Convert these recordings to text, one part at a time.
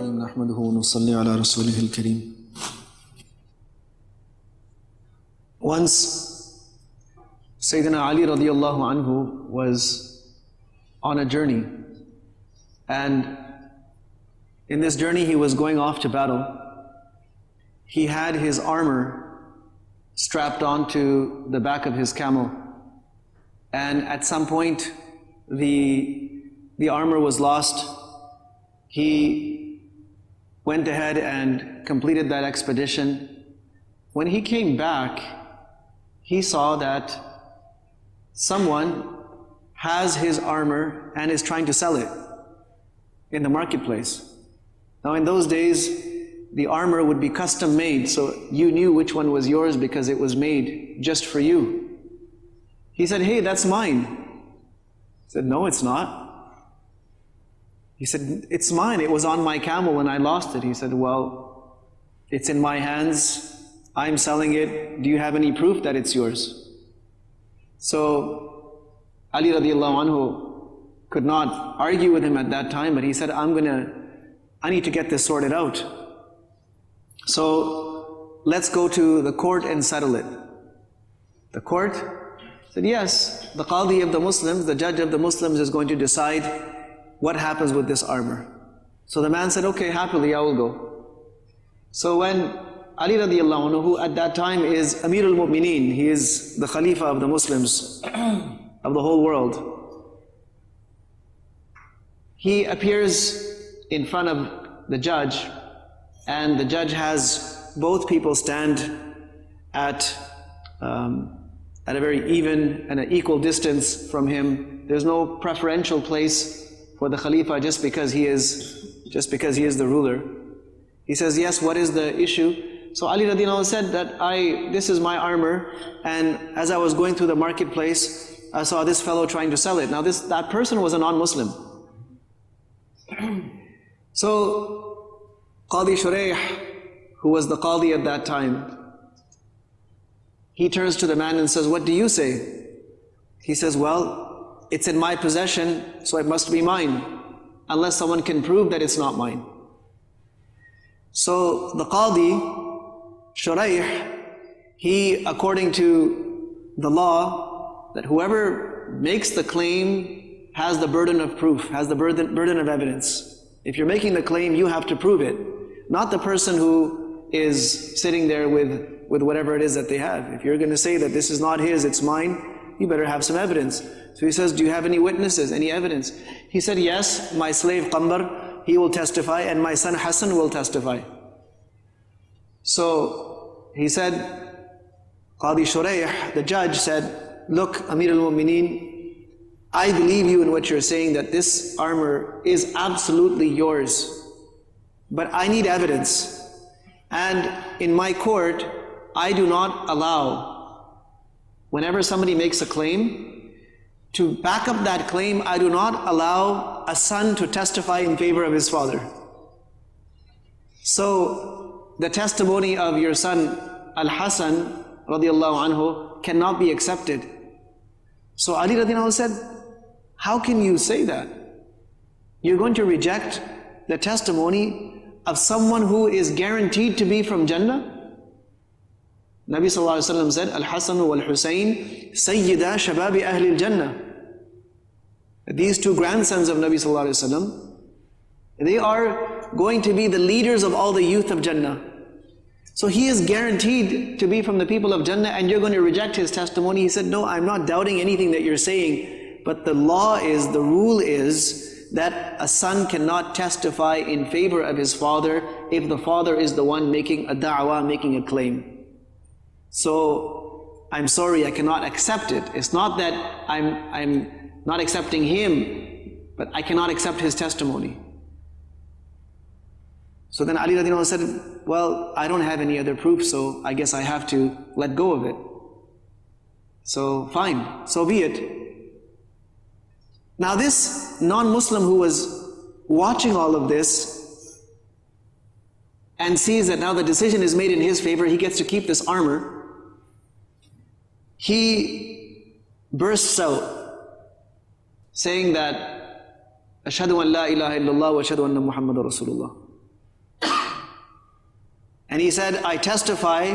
الرحيم نحمده ونصلي على رسوله الكريم. Once Sayyidina Ali radiallahu anhu was on a journey, and in this journey he was going off to battle. He had his armor strapped onto the back of his camel, and at some point the armor was lost. He went ahead and completed that expedition. When he came back, he saw that someone has his armor and is trying to sell it in the marketplace. Now in those days, the armor would be custom made, so you knew which one was yours because it was made just for you. He said, "Hey, that's mine." He said, "No, it's not." He said, "It's mine. It was on my camel and I lost it." He said, "Well, it's in my hands. I'm selling it. Do you have any proof that it's yours?" So Ali radiallahu anhu could not argue with him at that time, but he said, I need to get this sorted out. So let's go to the court and settle it. The court said, yes, the qadi of the Muslims, the judge of the Muslims is going to decide what happens with this armor. So the man said, okay, happily I will go. So when Ali radiallahu anhu, who at that time is Amirul Mu'mineen, he is the Khalifa of the Muslims, of the whole world, he appears in front of the judge, and the judge has both people stand at a very even and an equal distance from him. There's no preferential place for the Khalifa just because he is the ruler. He says, yes, what is the issue? So Ali radiallahu anhu said that this is my armor, and as I was going through the marketplace, I saw this fellow trying to sell it. Now that person was a non-Muslim. So Qadi Shurayh, who was the Qadi at that time, he turns to the man and says, what do you say? He says, well, it's in my possession, so it must be mine, unless someone can prove that it's not mine. So the Qadi, Shurayh, he, according to the law, that whoever makes the claim has the burden of proof, has the burden of evidence. If you're making the claim, you have to prove it, not the person who is sitting there with whatever it is that they have. If you're going to say that this is not his, it's mine, you better have some evidence. So he says, do you have any witnesses, any evidence? He said, yes, my slave Qambar, he will testify, and my son Hassan will testify. So he said, Qadi Shurayh, the judge, said, look, Amir al-Mu'mineen, I believe you in what you're saying, that this armor is absolutely yours, but I need evidence. And in my court, I do not allow, whenever somebody makes a claim, to back up that claim, I do not allow a son to testify in favor of his father. So the testimony of your son Al-Hasan radiallahu anhu cannot be accepted. So Ali radiallahu anhu said, how can you say that? You're going to reject the testimony of someone who is guaranteed to be from Jannah? Nabi sallallahu alaihi wasallam said, Al-Hasan wal-Husayn sayyida shababi ahli al-Jannah. These two grandsons of Nabi sallallahu alaihi wasallam, they are going to be the leaders of all the youth of Jannah. So he is guaranteed to be from the people of Jannah, and you're going to reject his testimony. He said, no, I'm not doubting anything that you're saying, but the rule is that a son cannot testify in favor of his father if the father is the one making a da'wah, making a claim. So I'm sorry, I cannot accept it. It's not that I'm not accepting him, but I cannot accept his testimony. So then Ali radiallahu anhu said, well, I don't have any other proof, so I guess I have to let go of it. So fine, so be it. Now this non-Muslim who was watching all of this and sees that now the decision is made in his favor, he gets to keep this armor, he bursts out saying that, Ashhadu an la ilaha illallah wa ashhadu anna Muhammadan Rasulullah. And he said, I testify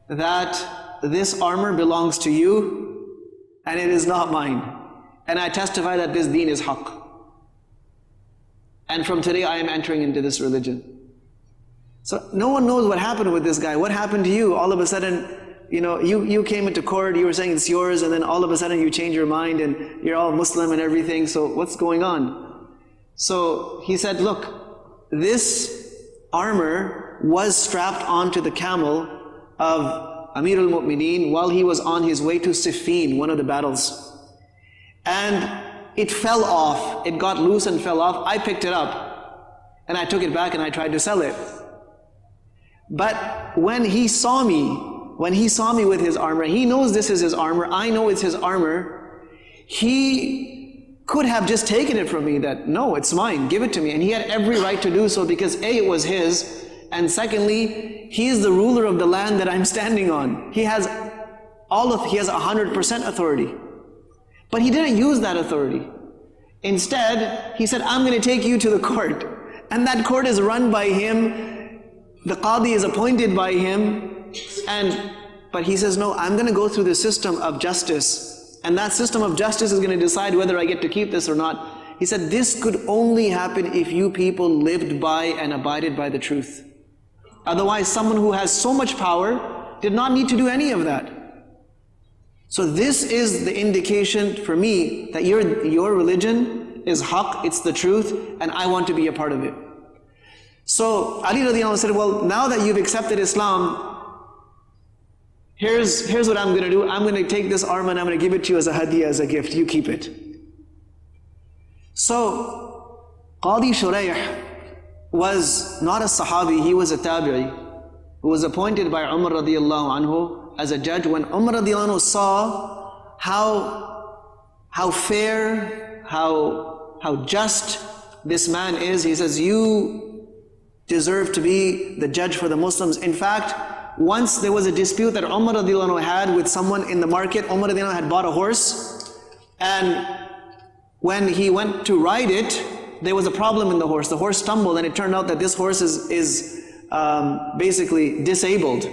that this armor belongs to you and it is not mine. And I testify that this deen is haqq. And from today I am entering into this religion. So no one knows what happened with this guy. What happened to you? All of a sudden, you came into court, you were saying it's yours, and then all of a sudden you change your mind and you're all Muslim and everything. So what's going on? So he said, look, this armor was strapped onto the camel of Amir al-Mu'mineen while he was on his way to Siffin, one of the battles. And it fell off. It got loose and fell off. I picked it up and I took it back and I tried to sell it. But when he saw me with his armor, he knows this is his armor, I know it's his armor, he could have just taken it from me, that no, it's mine, give it to me. And he had every right to do so because A, it was his, and secondly, he is the ruler of the land that I'm standing on. He has 100% authority. But he didn't use that authority. Instead, he said, I'm going to take you to the court. And that court is run by him. The qadi is appointed by him. But he says, no, I'm going to go through the system of justice. And that system of justice is going to decide whether I get to keep this or not. He said, this could only happen if you people lived by and abided by the truth. Otherwise, someone who has so much power did not need to do any of that. So this is the indication for me that your religion is haqq, it's the truth, and I want to be a part of it. So Ali radiallahu anhu said, well, now that you've accepted Islam, here's what I'm going to do. I'm going to take this armor and I'm going to give it to you as a hadiyah, as a gift. You keep it. So Qadi Shurayh was not a Sahabi, he was a Tabi'i, who was appointed by Umar radiallahu anhu as a judge. When Umar radiallahu anhu saw how fair, how just this man is, he says, you deserve to be the judge for the Muslims. In fact, once there was a dispute that Umar radiallahu anhu had with someone in the market. Umar radiallahu anhu had bought a horse, and when he went to ride it, there was a problem in the horse. The horse stumbled, and it turned out that this horse is basically disabled.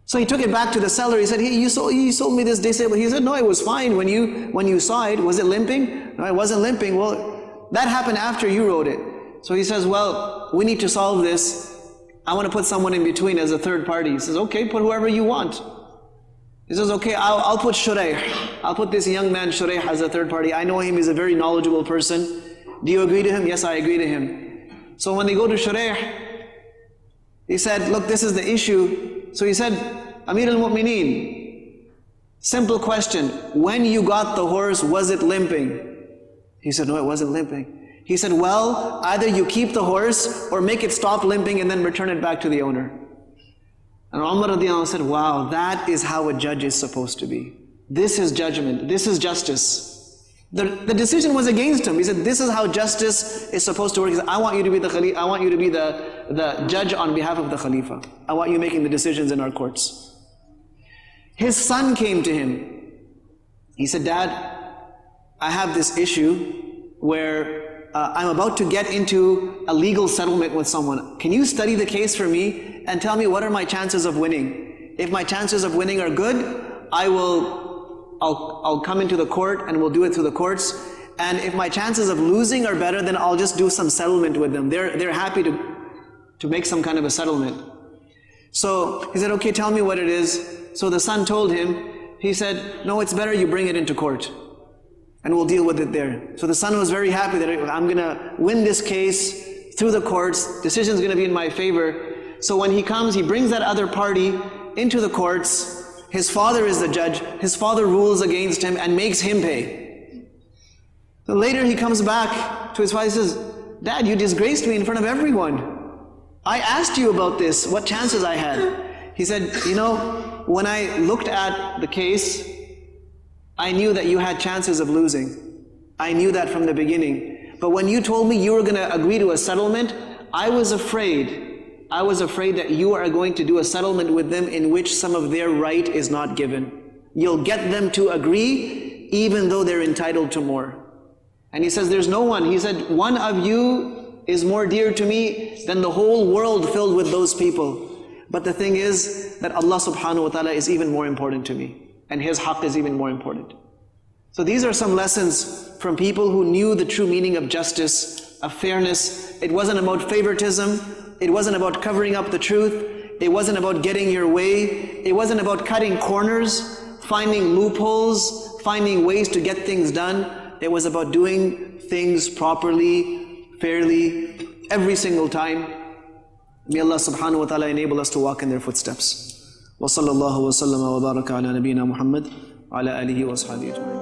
So he took it back to the seller. He said, hey, you sold me this disabled. He said, no, it was fine when you saw it. Was it limping? No, it wasn't limping. Well, that happened after you rode it. So he says, well, we need to solve this. I want to put someone in between as a third party. He says, okay, put whoever you want. He says, okay, I'll put Shurayh. I'll put this young man Shurayh as a third party. I know him, he's a very knowledgeable person. Do you agree to him? Yes, I agree to him. So when they go to Shurayh, he said, look, this is the issue. So he said, Amir al-Mu'mineen, simple question. When you got the horse, was it limping? He said, no, it wasn't limping. He said, well, either you keep the horse or make it stop limping and then return it back to the owner. And Umar radiallahu anhu said, wow, that is how a judge is supposed to be. This is judgment. This is justice. The decision was against him. He said, this is how justice is supposed to work. He said, I want you to be the Khalifa. I want you to be the judge on behalf of the Khalifa. I want you making the decisions in our courts. His son came to him. He said, Dad, I have this issue where I'm about to get into a legal settlement with someone. Can you study the case for me and tell me what are my chances of winning? If my chances of winning are good, I'll come into the court and we'll do it through the courts. And if my chances of losing are better, then I'll just do some settlement with them. They're happy to make some kind of a settlement. So he said, okay, tell me what it is. So the son told him, he said, no, it's better you bring it into court and we'll deal with it there. So the son was very happy that I'm going to win this case through the courts. Decision's going to be in my favor. So when he comes, he brings that other party into the courts. His father is the judge. His father rules against him and makes him pay. So later he comes back to his father and says, Dad, you disgraced me in front of everyone. I asked you about this, what chances I had. He said, you know, when I looked at the case, I knew that you had chances of losing. I knew that from the beginning. But when you told me you were going to agree to a settlement, I was afraid that you are going to do a settlement with them in which some of their right is not given. You'll get them to agree even though they're entitled to more. And he says, there's no one. He said, one of you is more dear to me than the whole world filled with those people. But the thing is that Allah subhanahu wa ta'ala is even more important to me, and His haqq is even more important. So these are some lessons from people who knew the true meaning of justice, of fairness. It wasn't about favoritism. It wasn't about covering up the truth. It wasn't about getting your way. It wasn't about cutting corners, finding loopholes, finding ways to get things done. It was about doing things properly, fairly, every single time. May Allah subhanahu wa ta'ala enable us to walk in their footsteps. Wa sallallahu wa sallama wa baraka ala nabiyyina Muhammad wa ala alihi wa ashabihi ajma'in.